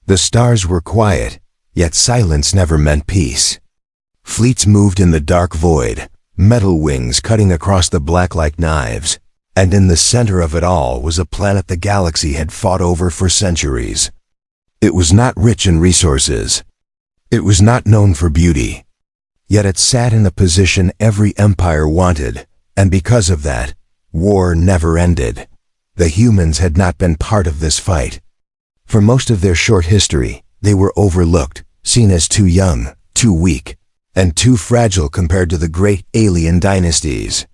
The stars were quiet, yet silence never meant peace. Fleets moved in the dark void, metal wings cutting across the black like knives, and in the center of it all was a planet the galaxy had fought over for centuries. It was not rich in resources. It was not known for beauty. Yet it sat in a position every empire wanted, and because of that, war never ended. The humans had not been part of this fight. For most of their short history, they were overlooked, seen as too young, too weak, and too fragile compared to the great alien dynasties.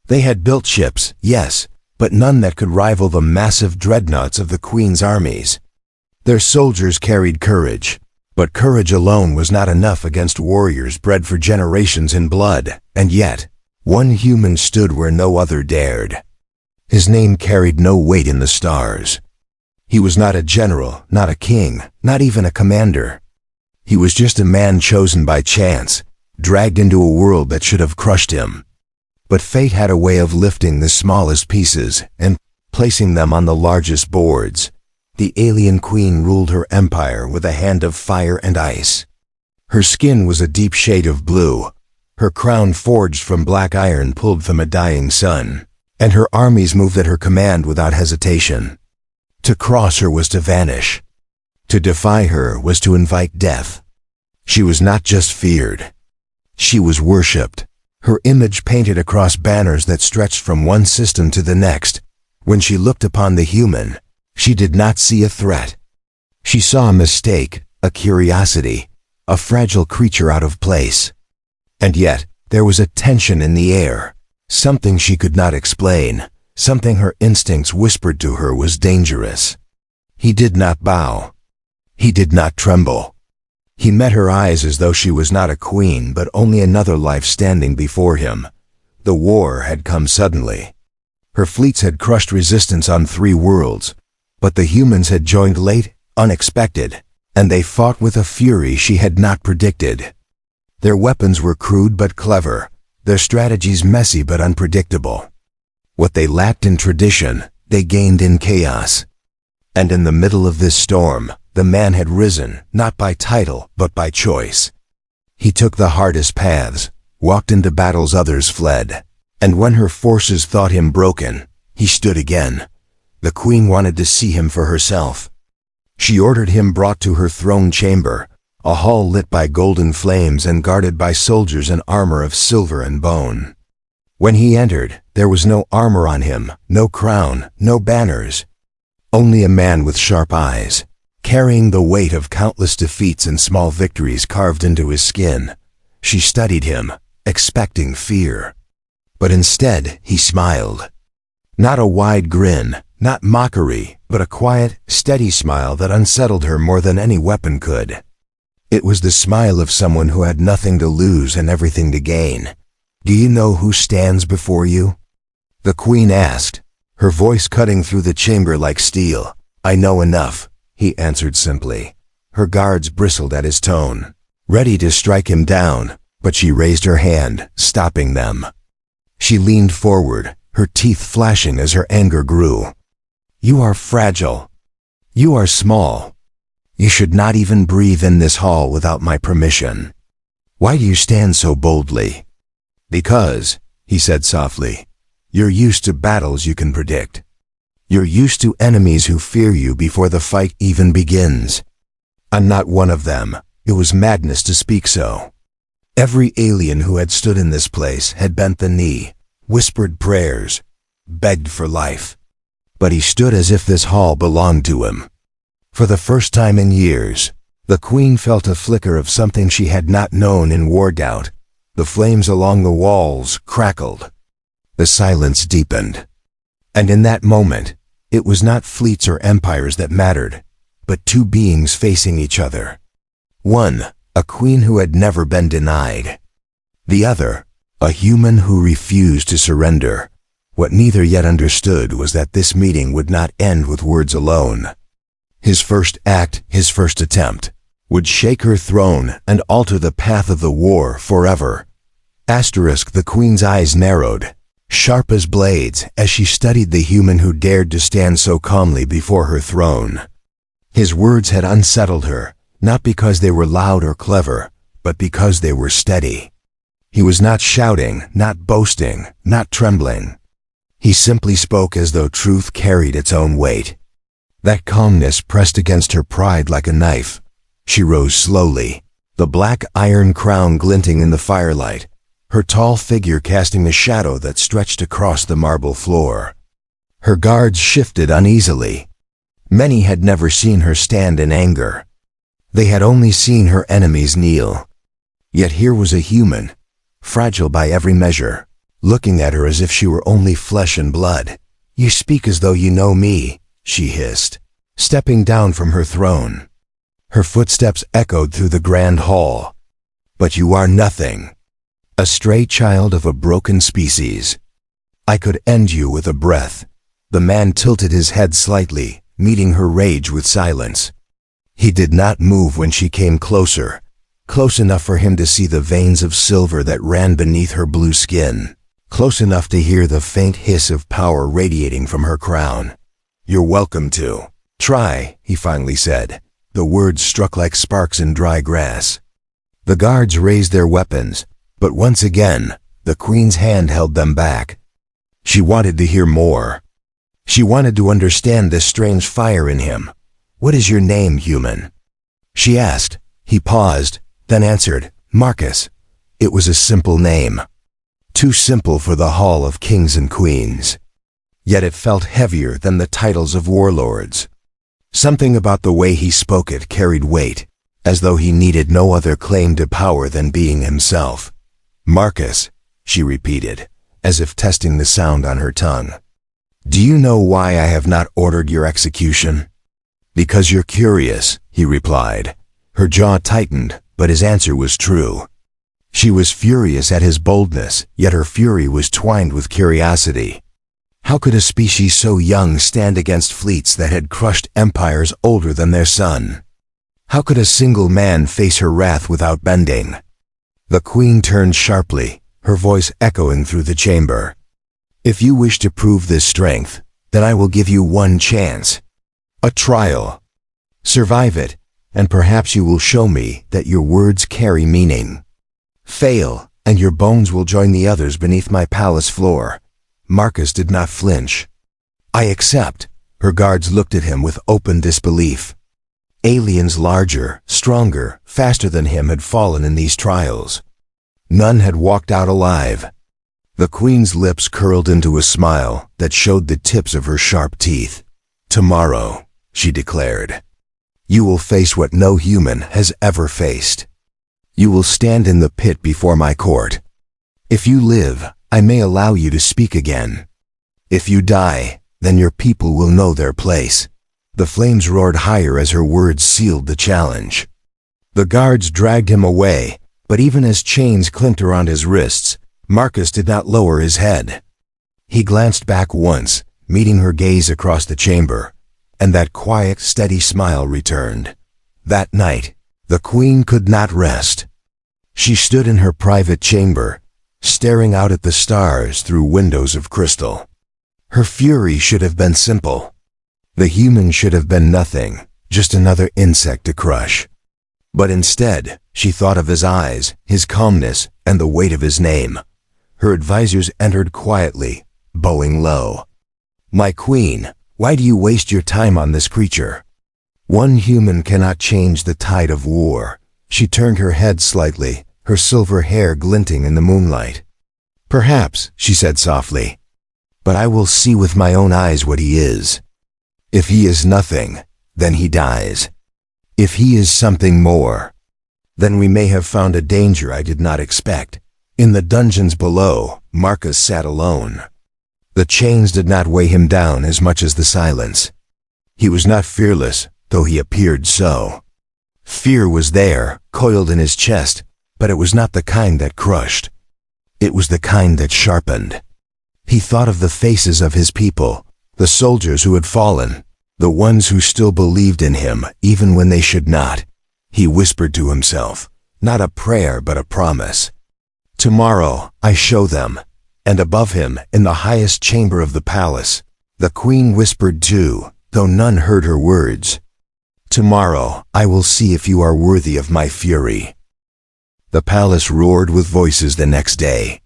They had built ships, yes, but none that could rival the massive dreadnoughts of the Queen's armies. Their soldiers carried courage, but courage alone was not enough against warriors bred for generations in blood, and yet, one human stood where no other dared. His name carried no weight in the stars. He was not a general, not a king, not even a commander. He was just a man chosen by chance, dragged into a world that should have crushed him. But fate had a way of lifting the smallest pieces and placing them on the largest boards. The alien queen ruled her empire with a hand of fire and ice. Her skin was a deep shade of blue, her crown forged from black iron pulled from a dying sun, and her armies moved at her command without hesitation. To cross her was to vanish. To defy her was to invite death. She was not just feared. She was worshipped, her image painted across banners that stretched from one system to the next. When she looked upon the human, she did not see a threat. She saw a mistake, a curiosity, a fragile creature out of place. And yet, there was a tension in the air, something she could not explain, something her instincts whispered to her was dangerous. He did not bow. He did not tremble. He met her eyes as though she was not a queen but only another life standing before him. The war had come suddenly. Her fleets had crushed resistance on 3 worlds, but the humans had joined late, unexpected, and they fought with a fury she had not predicted. Their weapons were crude but clever, their strategies messy but unpredictable. What they lacked in tradition, they gained in chaos. And in the middle of this storm, the man had risen, not by title, but by choice. He took the hardest paths, walked into battles others fled, and when her forces thought him broken, he stood again. The queen wanted to see him for herself. She ordered him brought to her throne chamber, a hall lit by golden flames and guarded by soldiers in armor of silver and bone. When he entered, there was no armor on him, no crown, no banners. Only a man with sharp eyes, carrying the weight of countless defeats and small victories carved into his skin. She studied him, expecting fear. But instead, he smiled. Not a wide grin, not mockery, but a quiet, steady smile that unsettled her more than any weapon could. It was the smile of someone who had nothing to lose and everything to gain. "Do you know who stands before you?" The queen asked, her voice cutting through the chamber like steel. "I know enough," he answered simply. Her guards bristled at his tone, ready to strike him down, but she raised her hand, stopping them. She leaned forward, her teeth flashing as her anger grew. "You are fragile. You are small. You should not even breathe in this hall without my permission. Why do you stand so boldly?" "Because," he said softly, "you're used to battles you can predict. You're used to enemies who fear you before the fight even begins. I'm not one of them." It was madness to speak so. Every alien who had stood in this place had bent the knee, whispered prayers, begged for life. But he stood as if this hall belonged to him. For the first time in years, the queen felt a flicker of something she had not known in war doubt. The flames along the walls crackled. The silence deepened. And in that moment, it was not fleets or empires that mattered, but 2 beings facing each other. One, a queen who had never been denied. The other, a human who refused to surrender. What neither yet understood was that this meeting would not end with words alone. His first act, his first attempt, would shake her throne and alter the path of the war forever. The queen's eyes narrowed, sharp as blades, as she studied the human who dared to stand so calmly before her throne. His words had unsettled her, not because they were loud or clever, but because they were steady. He was not shouting, not boasting, not trembling. He simply spoke as though truth carried its own weight. That calmness pressed against her pride like a knife. She rose slowly, the black iron crown glinting in the firelight, her tall figure casting a shadow that stretched across the marble floor. Her guards shifted uneasily. Many had never seen her stand in anger. They had only seen her enemies kneel. Yet here was a human, fragile by every measure, looking at her as if she were only flesh and blood. "You speak as though you know me," she hissed, stepping down from her throne. Her footsteps echoed through the grand hall. "But you are nothing. A stray child of a broken species. I could end you with a breath." The man tilted his head slightly, meeting her rage with silence. He did not move when she came closer, close enough for him to see the veins of silver that ran beneath her blue skin, close enough to hear the faint hiss of power radiating from her crown. "You're welcome to. Try," he finally said. The words struck like sparks in dry grass. The guards raised their weapons, but once again, the Queen's hand held them back. She wanted to hear more. She wanted to understand this strange fire in him. "What is your name, human?" she asked. He paused, then answered, "Marcus." It was a simple name. Too simple for the hall of kings and queens. Yet it felt heavier than the titles of warlords. Something about the way he spoke it carried weight, as though he needed no other claim to power than being himself. "Marcus," she repeated, as if testing the sound on her tongue. "Do you know why I have not ordered your execution?" "Because you're curious," he replied. Her jaw tightened, but his answer was true. She was furious at his boldness, yet her fury was twined with curiosity. How could a species so young stand against fleets that had crushed empires older than their sun? How could a single man face her wrath without bending? The Queen turned sharply, her voice echoing through the chamber. "If you wish to prove this strength, then I will give you one chance. A trial. Survive it, and perhaps you will show me that your words carry meaning. Fail, and your bones will join the others beneath my palace floor." Marcus did not flinch. "I accept." Her guards looked at him with open disbelief. Aliens larger, stronger, faster than him had fallen in these trials. None had walked out alive. The Queen's lips curled into a smile that showed the tips of her sharp teeth. "Tomorrow," she declared, "you will face what no human has ever faced. You will stand in the pit before my court. If you live, I may allow you to speak again. If you die, then your people will know their place." The flames roared higher as her words sealed the challenge. The guards dragged him away, but even as chains clinked around his wrists, Marcus did not lower his head. He glanced back once, meeting her gaze across the chamber, and that quiet, steady smile returned. That night, the Queen could not rest. She stood in her private chamber, staring out at the stars through windows of crystal. Her fury should have been simple. The human should have been nothing, just another insect to crush. But instead, she thought of his eyes, his calmness, and the weight of his name. Her advisors entered quietly, bowing low. "My Queen, why do you waste your time on this creature? One human cannot change the tide of war." She turned her head slightly, her silver hair glinting in the moonlight. "Perhaps," she said softly, "but I will see with my own eyes what he is. If he is nothing, then he dies. If he is something more, then we may have found a danger I did not expect." In the dungeons below, Marcus sat alone. The chains did not weigh him down as much as the silence. He was not fearless, though he appeared so. Fear was there, coiled in his chest, but it was not the kind that crushed. It was the kind that sharpened. He thought of the faces of his people, the soldiers who had fallen, the ones who still believed in him even when they should not. He whispered to himself, not a prayer but a promise. "Tomorrow I show them." And above him, in the highest chamber of the palace, the Queen whispered too, though none heard her words. Tomorrow, I will see if you are worthy of my fury." The palace roared with voices the next day.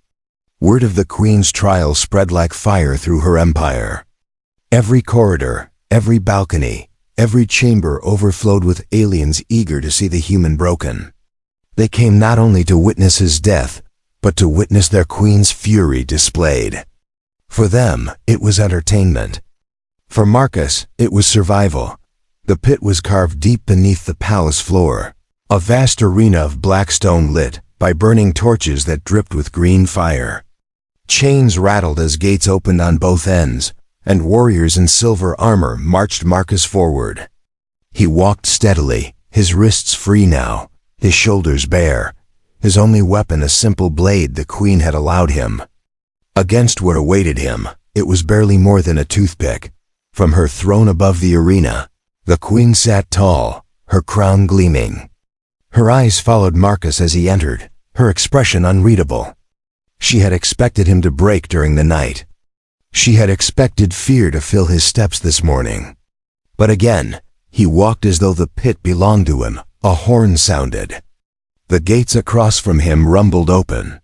Word of the queen's trial spread like fire through her empire. Every corridor, every balcony, every chamber overflowed with aliens eager to see the human broken. They came not only to witness his death, but to witness their queen's fury displayed. For them, it was entertainment. For Marcus, it was survival. The pit was carved deep beneath the palace floor, a vast arena of black stone lit by burning torches that dripped with green fire. Chains rattled as gates opened on both ends, and warriors in silver armor marched Marcus forward. He walked steadily, his wrists free now, his shoulders bare, his only weapon a simple blade the queen had allowed him. Against what awaited him, it was barely more than a toothpick. From her throne above the arena, the queen sat tall, her crown gleaming. Her eyes followed Marcus as he entered, her expression unreadable. She had expected him to break during the night. She had expected fear to fill his steps this morning. But again, he walked as though the pit belonged to him. A horn sounded. The gates across from him rumbled open.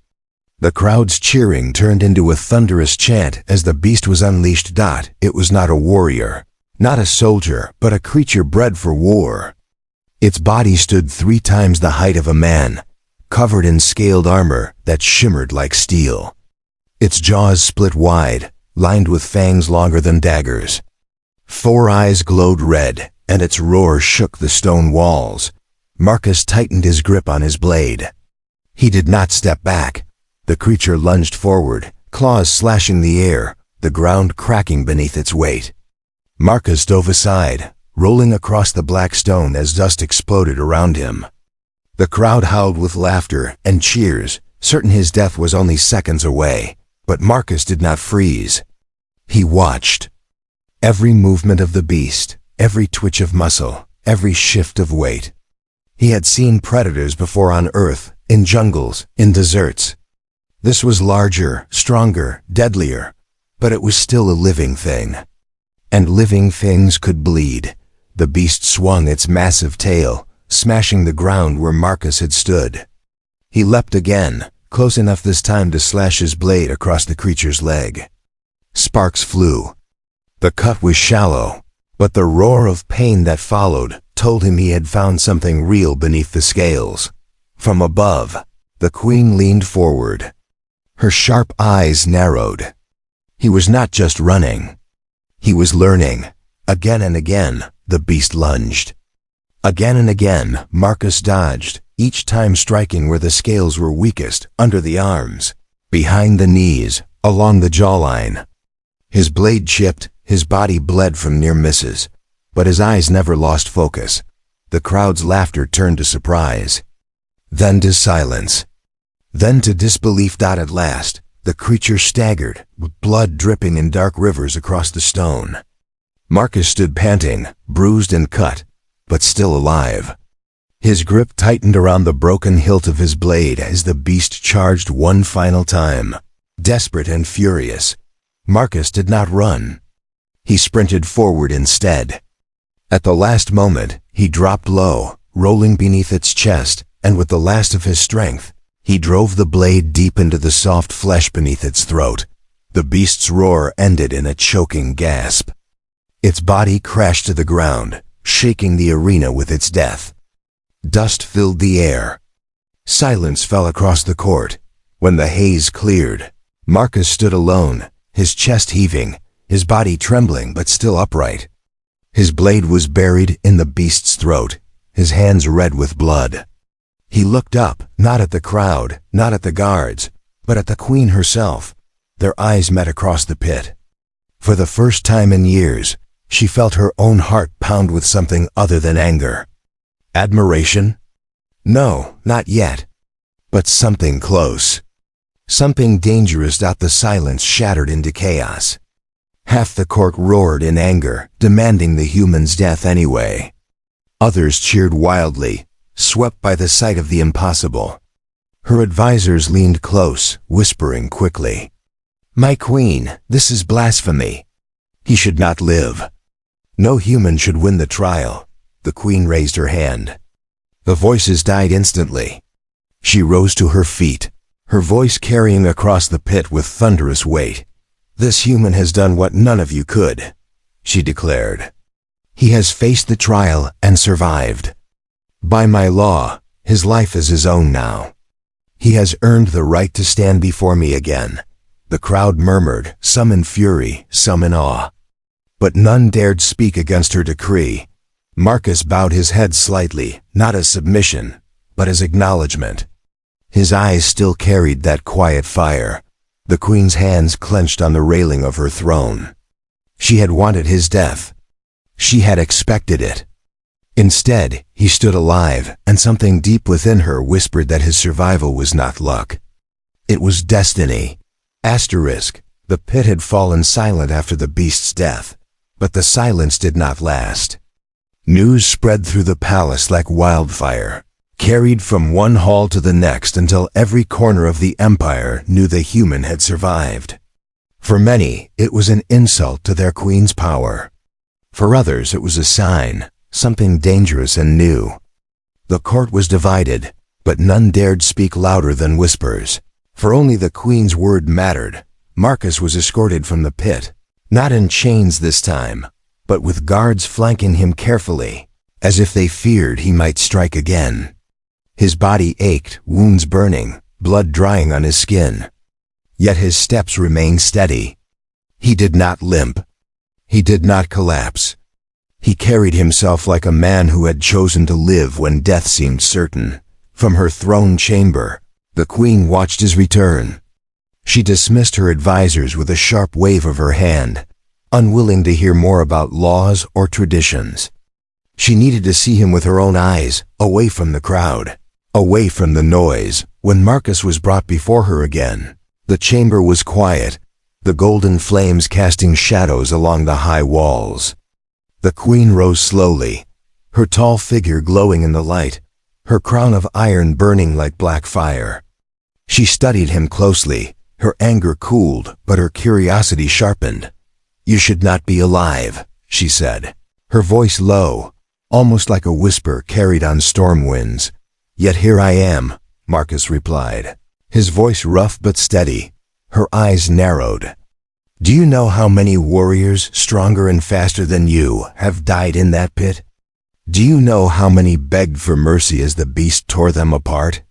The crowd's cheering turned into a thunderous chant as the beast was unleashed. It was not a warrior, not a soldier, but a creature bred for war. Its body stood 3 times the height of a man, covered in scaled armor that shimmered like steel. Its jaws split wide, lined with fangs longer than daggers. 4 eyes glowed red, and its roar shook the stone walls. Marcus tightened his grip on his blade. He did not step back. The creature lunged forward, claws slashing the air, the ground cracking beneath its weight. Marcus dove aside, rolling across the black stone as dust exploded around him. The crowd howled with laughter and cheers, certain his death was only seconds away, but Marcus did not freeze. He watched. Every movement of the beast, every twitch of muscle, every shift of weight. He had seen predators before on Earth, in jungles, in deserts. This was larger, stronger, deadlier, but it was still a living thing. And living things could bleed. The beast swung its massive tail, smashing the ground where Marcus had stood. He leapt again, close enough this time to slash his blade across the creature's leg. Sparks flew. The cut was shallow, but the roar of pain that followed told him he had found something real beneath the scales. From above, the queen leaned forward. Her sharp eyes narrowed. He was not just running. He was learning. Again and again, the beast lunged. Again and again, Marcus dodged, each time striking where the scales were weakest, under the arms, behind the knees, along the jawline. His blade chipped, his body bled from near misses, but his eyes never lost focus. The crowd's laughter turned to surprise, then to silence, then to disbelief. At last, the creature staggered, with blood dripping in dark rivers across the stone. Marcus stood panting, bruised and cut, but still alive. His grip tightened around the broken hilt of his blade as the beast charged one final time. Desperate and furious, Marcus did not run. He sprinted forward instead. At the last moment, he dropped low, rolling beneath its chest, and with the last of his strength, he drove the blade deep into the soft flesh beneath its throat. The beast's roar ended in a choking gasp. Its body crashed to the ground, shaking the arena with its death. Dust filled the air. Silence fell across the court. When the haze cleared, Marcus stood alone, his chest heaving, his body trembling but still upright. His blade was buried in the beast's throat, his hands red with blood. He looked up, not at the crowd, not at the guards, but at the queen herself. Their eyes met across the pit. For the first time in years, she felt her own heart pound with something other than anger. Admiration? No, not yet. But something close. Something dangerous. The silence shattered into chaos. Half the court roared in anger, demanding the human's death anyway. Others cheered wildly, swept by the sight of the impossible. Her advisors leaned close, whispering quickly, "My queen, this is blasphemy. He should not live. No human should win the trial. The queen raised her hand. The voices died instantly. She rose to her feet, her voice carrying across the pit with thunderous weight. "This human has done what none of you could," she declared. "He has faced the trial and survived. By my law, his life is his own now. He has earned the right to stand before me again." The crowd murmured, some in fury, some in awe. But none dared speak against her decree. Marcus bowed his head slightly, not as submission, but as acknowledgement. His eyes still carried that quiet fire. The queen's hands clenched on the railing of her throne. She had wanted his death. She had expected it. Instead, he stood alive, and something deep within her whispered that his survival was not luck. It was destiny. The pit had fallen silent after the beast's death, but the silence did not last. News spread through the palace like wildfire, carried from one hall to the next until every corner of the empire knew the human had survived. For many, it was an insult to their queen's power. For others, it was a sign, something dangerous and new. The court was divided, but none dared speak louder than whispers. For only the queen's word mattered. Marcus was escorted from the pit, not in chains this time, but with guards flanking him carefully, as if they feared he might strike again. His body ached, wounds burning, blood drying on his skin. Yet his steps remained steady. He did not limp. He did not collapse. He carried himself like a man who had chosen to live when death seemed certain. From her throne chamber, the queen watched his return. She dismissed her advisors with a sharp wave of her hand, unwilling to hear more about laws or traditions. She needed to see him with her own eyes, away from the crowd, away from the noise. When Marcus was brought before her again, the chamber was quiet, the golden flames casting shadows along the high walls. The queen rose slowly, her tall figure glowing in the light, her crown of iron burning like black fire. She studied him closely, her anger cooled, but her curiosity sharpened. "You should not be alive," she said, her voice low, almost like a whisper carried on storm winds. "Yet here I am," Marcus replied, his voice rough but steady. Her eyes narrowed. "Do you know how many warriors, stronger and faster than you, have died in that pit? Do you know how many begged for mercy as the beast tore them apart?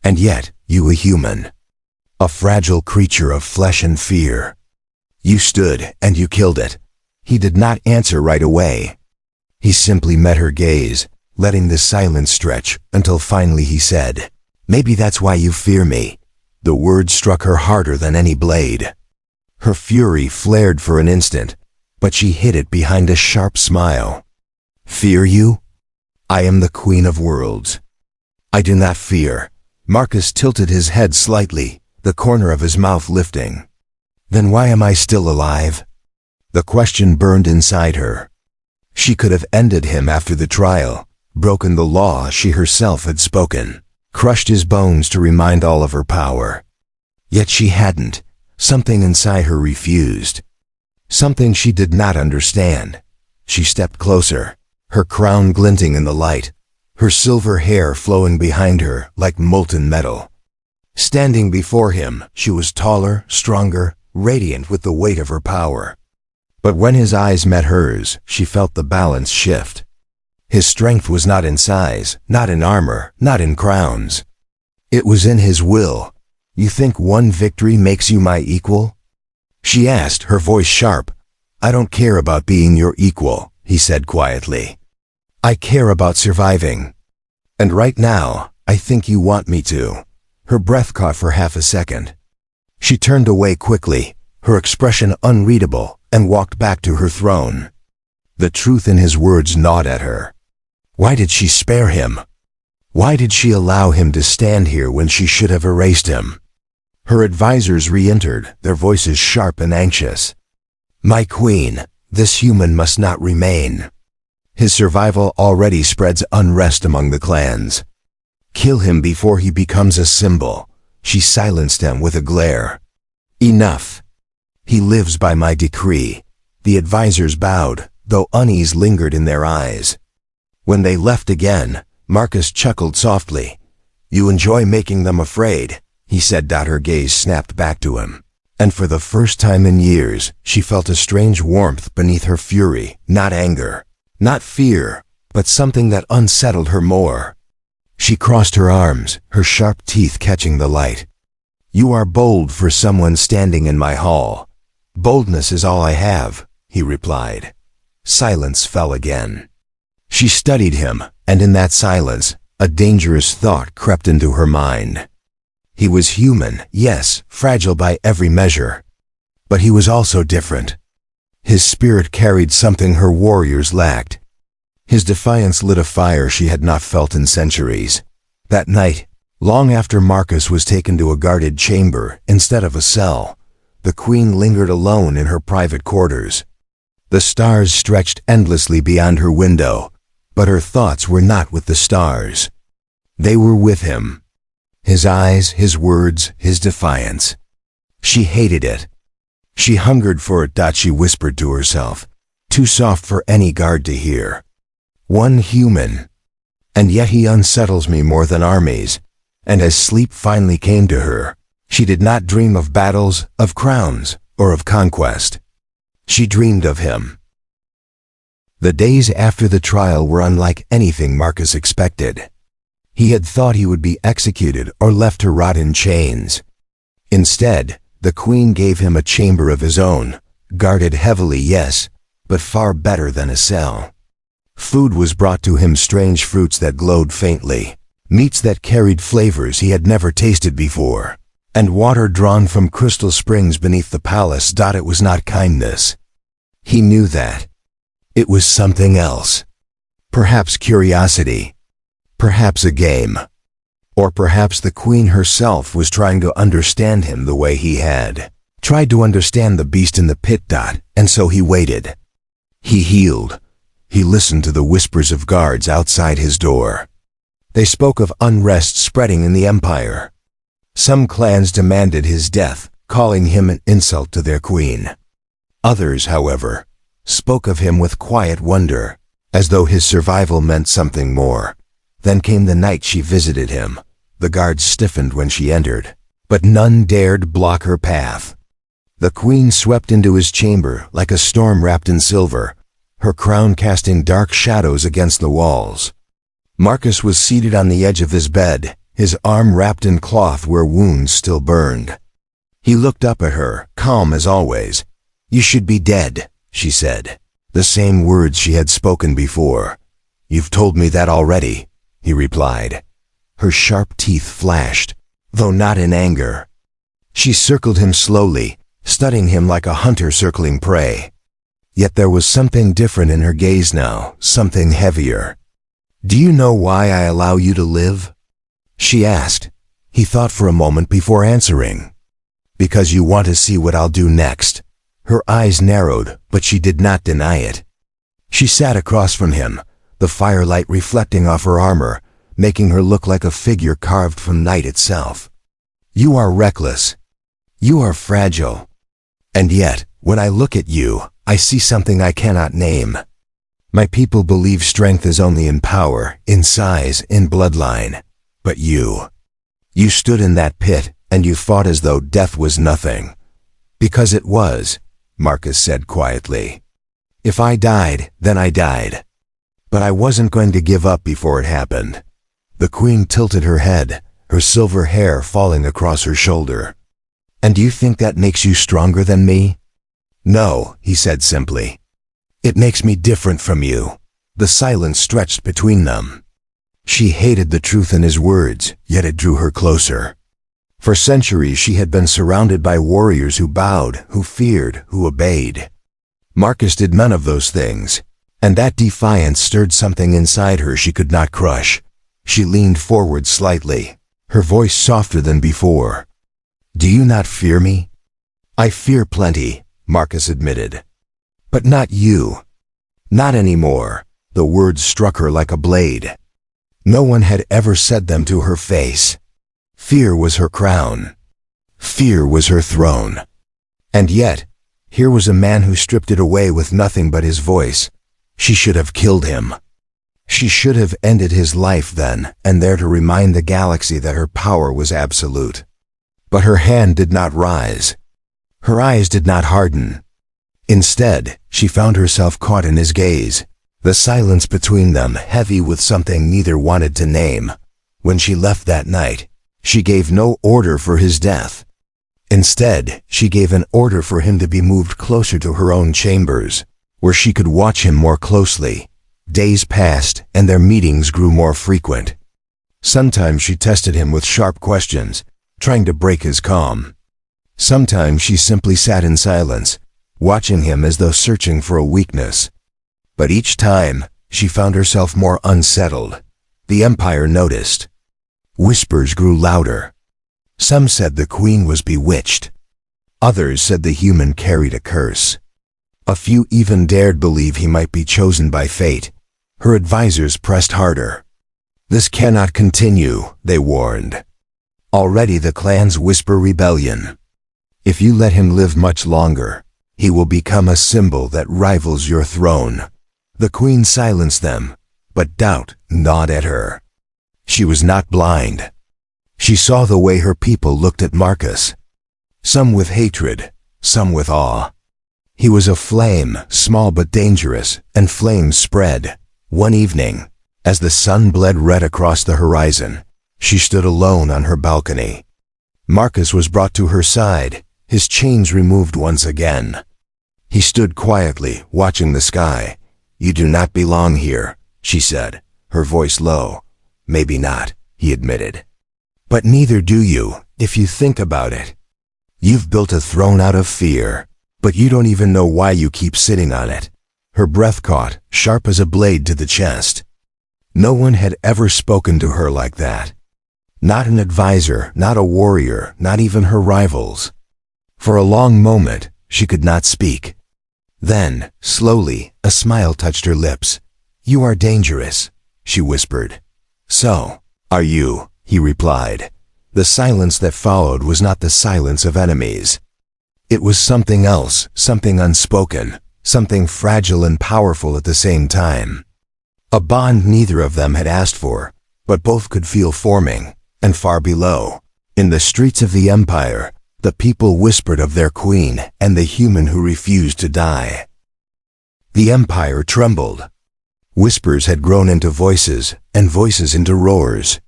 And yet, you a human, a fragile creature of flesh and fear. You stood and you killed it." He did not answer right away. He simply met her gaze, letting the silence stretch, until finally he said, "Maybe that's why you fear me." The word struck her harder than any blade. Her fury flared for an instant, but she hid it behind a sharp smile. "Fear you? I am the Queen of Worlds. I do not fear." Marcus tilted his head slightly, the corner of his mouth lifting. "Then why am I still alive?" The question burned inside her. She could have ended him after the trial, broken the law she herself had spoken, crushed his bones to remind all of her power. Yet she hadn't. Something inside her refused. Something she did not understand. She stepped closer, her crown glinting in the light, her silver hair flowing behind her like molten metal. Standing before him, she was taller, stronger, radiant with the weight of her power. But when his eyes met hers, she felt the balance shift. His strength was not in size, not in armor, not in crowns. It was in his will. "You think one victory makes you my equal?" she asked, her voice sharp. "I don't care about being your equal," he said quietly. "I care about surviving. And right now, I think you want me to." Her breath caught for half a second. She turned away quickly, her expression unreadable, and walked back to her throne. The truth in his words gnawed at her. Why did she spare him? Why did she allow him to stand here when she should have erased him? Her advisors re-entered, their voices sharp and anxious. "My queen, this human must not remain. His survival already spreads unrest among the clans. Kill him before he becomes a symbol." She silenced him with a glare. "Enough. He lives by my decree." The advisors bowed, though unease lingered in their eyes. When they left again, Marcus chuckled softly. "You enjoy making them afraid," he said. Her gaze snapped back to him. And for the first time in years, she felt a strange warmth beneath her fury, not anger, not fear, but something that unsettled her more. She crossed her arms, her sharp teeth catching the light. "You are bold for someone standing in my hall." "Boldness is all I have," he replied. Silence fell again. She studied him, and in that silence, a dangerous thought crept into her mind. He was human, yes, fragile by every measure. But he was also different. His spirit carried something her warriors lacked. His defiance lit a fire she had not felt in centuries. That night, long after Marcus was taken to a guarded chamber instead of a cell, the queen lingered alone in her private quarters. The stars stretched endlessly beyond her window, but her thoughts were not with the stars. They were with him. His eyes, his words, his defiance. She hated it. She hungered for it. She whispered to herself, too soft for any guard to hear. One human. And yet he unsettles me more than armies. And as sleep finally came to her, she did not dream of battles, of crowns, or of conquest. She dreamed of him. The days after the trial were unlike anything Marcus expected. He had thought he would be executed or left to rot in chains. Instead, the queen gave him a chamber of his own, guarded heavily, yes, but far better than a cell. Food was brought to him, strange fruits that glowed faintly, meats that carried flavors he had never tasted before, and water drawn from crystal springs beneath the palace. It was not kindness. He knew that. It was something else. Perhaps curiosity. Perhaps a game. Or perhaps the queen herself was trying to understand him the way he had tried to understand the beast in the pit. And so he waited. He healed. He listened to the whispers of guards outside his door. They spoke of unrest spreading in the empire. Some clans demanded his death, calling him an insult to their queen. Others, however, spoke of him with quiet wonder, as though his survival meant something more. Then came the night she visited him. The guards stiffened when she entered, but none dared block her path. The queen swept into his chamber like a storm wrapped in silver, her crown casting dark shadows against the walls. Marcus was seated on the edge of his bed, his arm wrapped in cloth where wounds still burned. He looked up at her, calm as always. "You should be dead," she said, the same words she had spoken before. "You've told me that already," he replied. Her sharp teeth flashed, though not in anger. She circled him slowly, studying him like a hunter circling prey. Yet there was something different in her gaze now, something heavier. "Do you know why I allow you to live?" she asked. He thought for a moment before answering. "Because you want to see what I'll do next." Her eyes narrowed, but she did not deny it. She sat across from him, the firelight reflecting off her armor, making her look like a figure carved from night itself. "You are reckless. You are fragile. And yet, when I look at you, I see something I cannot name. My people believe strength is only in power, in size, in bloodline. But you stood in that pit, and you fought as though death was nothing." "Because it was," Marcus said quietly. "If I died, then I died. But I wasn't going to give up before it happened." The queen tilted her head, her silver hair falling across her shoulder. "And do you think that makes you stronger than me?" "No," he said simply. "It makes me different from you." The silence stretched between them. She hated the truth in his words, yet it drew her closer. For centuries she had been surrounded by warriors who bowed, who feared, who obeyed. Marcus did none of those things, and that defiance stirred something inside her she could not crush. She leaned forward slightly, her voice softer than before. "Do you not fear me?" "I fear plenty," Marcus admitted. "But not you. Not anymore." The words struck her like a blade. No one had ever said them to her face. Fear was her crown. Fear was her throne. And yet, here was a man who stripped it away with nothing but his voice. She should have killed him. She should have ended his life then and there to remind the galaxy that her power was absolute. But her hand did not rise. Her eyes did not harden. Instead, she found herself caught in his gaze, the silence between them heavy with something neither wanted to name. When she left that night, she gave no order for his death. Instead, she gave an order for him to be moved closer to her own chambers, where she could watch him more closely. Days passed, and their meetings grew more frequent. Sometimes she tested him with sharp questions, trying to break his calm. Sometimes she simply sat in silence, watching him as though searching for a weakness. But each time, she found herself more unsettled. The Empire noticed. Whispers grew louder. Some said the Queen was bewitched. Others said the human carried a curse. A few even dared believe he might be chosen by fate. Her advisors pressed harder. This cannot continue, they warned. Already the clans whisper rebellion. If you let him live much longer, he will become a symbol that rivals your throne. The Queen silenced them, but doubt gnawed at her. She was not blind. She saw the way her people looked at Marcus. Some with hatred, some with awe. He was a flame, small but dangerous, and flames spread. One evening, as the sun bled red across the horizon, she stood alone on her balcony. Marcus was brought to her side, his chains removed once again. He stood quietly, watching the sky. "You do not belong here," she said, her voice low. "Maybe not," he admitted. "But neither do you, if you think about it. You've built a throne out of fear, but you don't even know why you keep sitting on it." Her breath caught, sharp as a blade to the chest. No one had ever spoken to her like that. Not an advisor, not a warrior, not even her rivals. For a long moment, she could not speak. Then, slowly, a smile touched her lips. "You are dangerous," she whispered. "So, are you," he replied. The silence that followed was not the silence of enemies. It was something else, something unspoken, something fragile and powerful at the same time. A bond neither of them had asked for, but both could feel forming, and far below, in the streets of the Empire, the people whispered of their queen and the human who refused to die. The Empire trembled. Whispers had grown into voices, and voices into roars.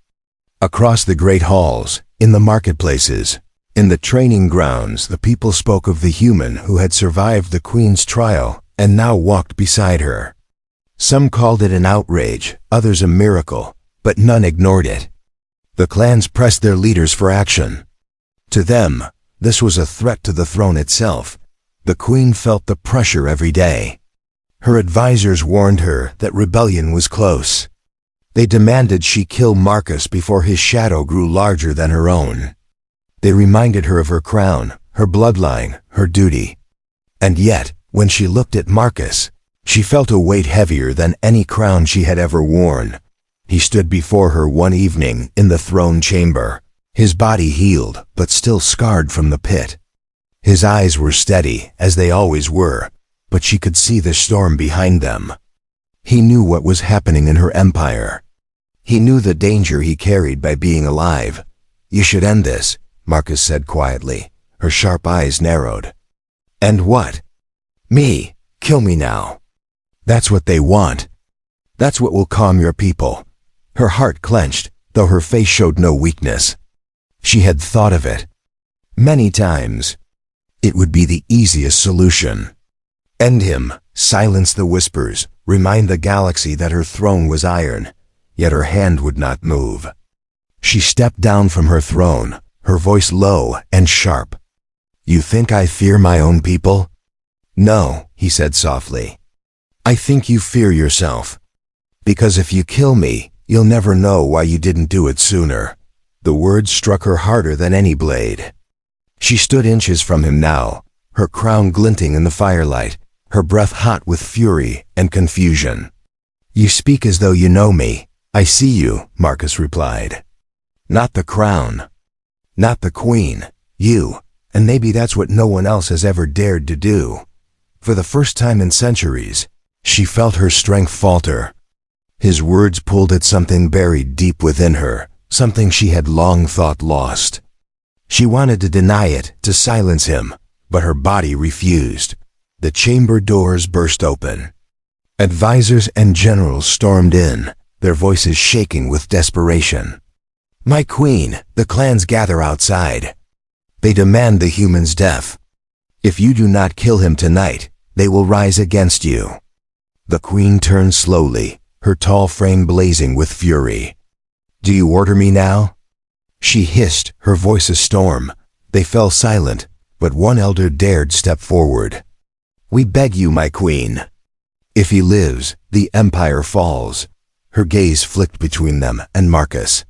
Across the great halls, in the marketplaces, in the training grounds, the people spoke of the human who had survived the Queen's trial and now walked beside her. Some called it an outrage, others a miracle, but none ignored it. The clans pressed their leaders for action. To them, this was a threat to the throne itself. The Queen felt the pressure every day. Her advisors warned her that rebellion was close. They demanded she kill Marcus before his shadow grew larger than her own. They reminded her of her crown, her bloodline, her duty. And yet, when she looked at Marcus, she felt a weight heavier than any crown she had ever worn. He stood before her one evening in the throne chamber, his body healed but still scarred from the pit. His eyes were steady, as they always were, but she could see the storm behind them. He knew what was happening in her empire. He knew the danger he carried by being alive. "You should end this," Marcus said quietly. Her sharp eyes narrowed. "And what?" "Me. Kill me now. That's what they want. That's what will calm your people." Her heart clenched, though her face showed no weakness. She had thought of it many times. It would be the easiest solution. End him, silence the whispers, remind the galaxy that her throne was iron, yet her hand would not move. She stepped down from her throne, her voice low and sharp. "You think I fear my own people?" "No," he said softly. "I think you fear yourself. Because if you kill me, you'll never know why you didn't do it sooner." The words struck her harder than any blade. She stood inches from him now, her crown glinting in the firelight, her breath hot with fury and confusion. "You speak as though you know me." "I see you," Marcus replied. "Not the crown. Not the Queen. You. And maybe that's what no one else has ever dared to do." For the first time in centuries, she felt her strength falter. His words pulled at something buried deep within her, something she had long thought lost. She wanted to deny it, to silence him, but her body refused. The chamber doors burst open. Advisors and generals stormed in, their voices shaking with desperation. "My queen, the clans gather outside. They demand the human's death. If you do not kill him tonight, they will rise against you." The queen turned slowly, her tall frame blazing with fury. "Do you order me now?" She hissed, her voice a storm. They fell silent, but one elder dared step forward. "We beg you, my queen. If he lives, the empire falls." Her gaze flicked between them and Marcus.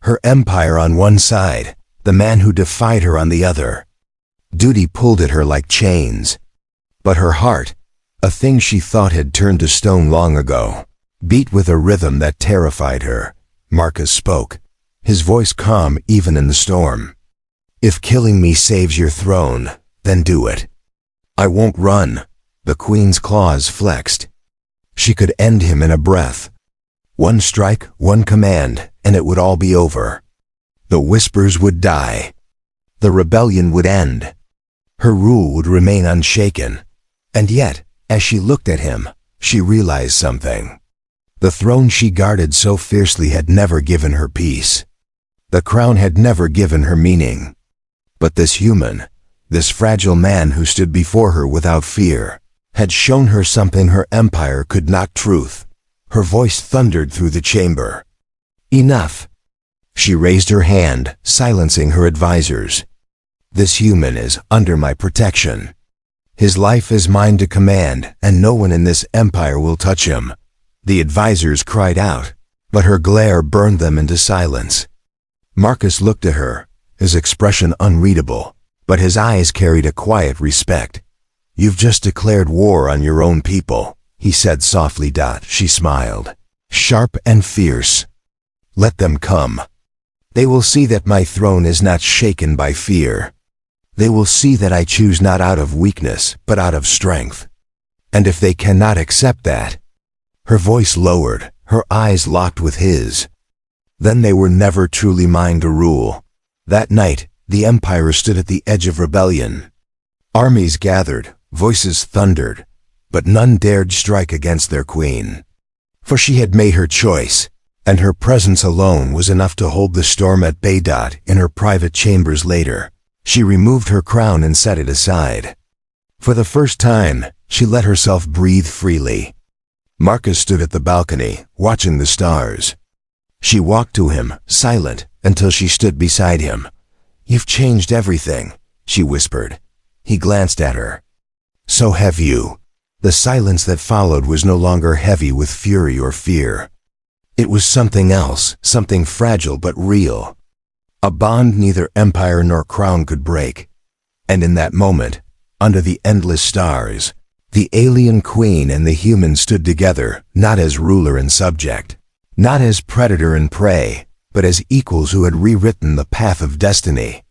Her empire on one side, the man who defied her on the other. Duty pulled at her like chains. But her heart, a thing she thought had turned to stone long ago, beat with a rhythm that terrified her. Marcus spoke, his voice calm even in the storm. "If killing me saves your throne, then do it. I won't run." The queen's claws flexed. She could end him in a breath. One strike, one command, and it would all be over. The whispers would die. The rebellion would end. Her rule would remain unshaken. And yet, as she looked at him, she realized something. The throne she guarded so fiercely had never given her peace. The crown had never given her meaning. But this human, this fragile man who stood before her without fear, had shown her something her empire could not. Truth. Her voice thundered through the chamber. "Enough." She raised her hand, silencing her advisors. "This human is under my protection. His life is mine to command, and no one in this empire will touch him." The advisors cried out, but her glare burned them into silence. Marcus looked at her, his expression unreadable, but his eyes carried a quiet respect. "You've just declared war on your own people," he said softly. She smiled, sharp and fierce. "Let them come. They will see that my throne is not shaken by fear. They will see that I choose not out of weakness, but out of strength. And if they cannot accept that—" Her voice lowered, her eyes locked with his. "Then they were never truly mine to rule." That night, the empire stood at the edge of rebellion. Armies gathered, voices thundered, but none dared strike against their queen. For she had made her choice, and her presence alone was enough to hold the storm at bay. In her private chambers later, she removed her crown and set it aside. For the first time, she let herself breathe freely. Marcus stood at the balcony, watching the stars. She walked to him, silent, until she stood beside him. "You've changed everything," she whispered. He glanced at her. "So have you." The silence that followed was no longer heavy with fury or fear. It was something else, something fragile but real. A bond neither empire nor crown could break. And in that moment, under the endless stars, the alien queen and the human stood together, not as ruler and subject, not as predator and prey, but as equals who had rewritten the path of destiny.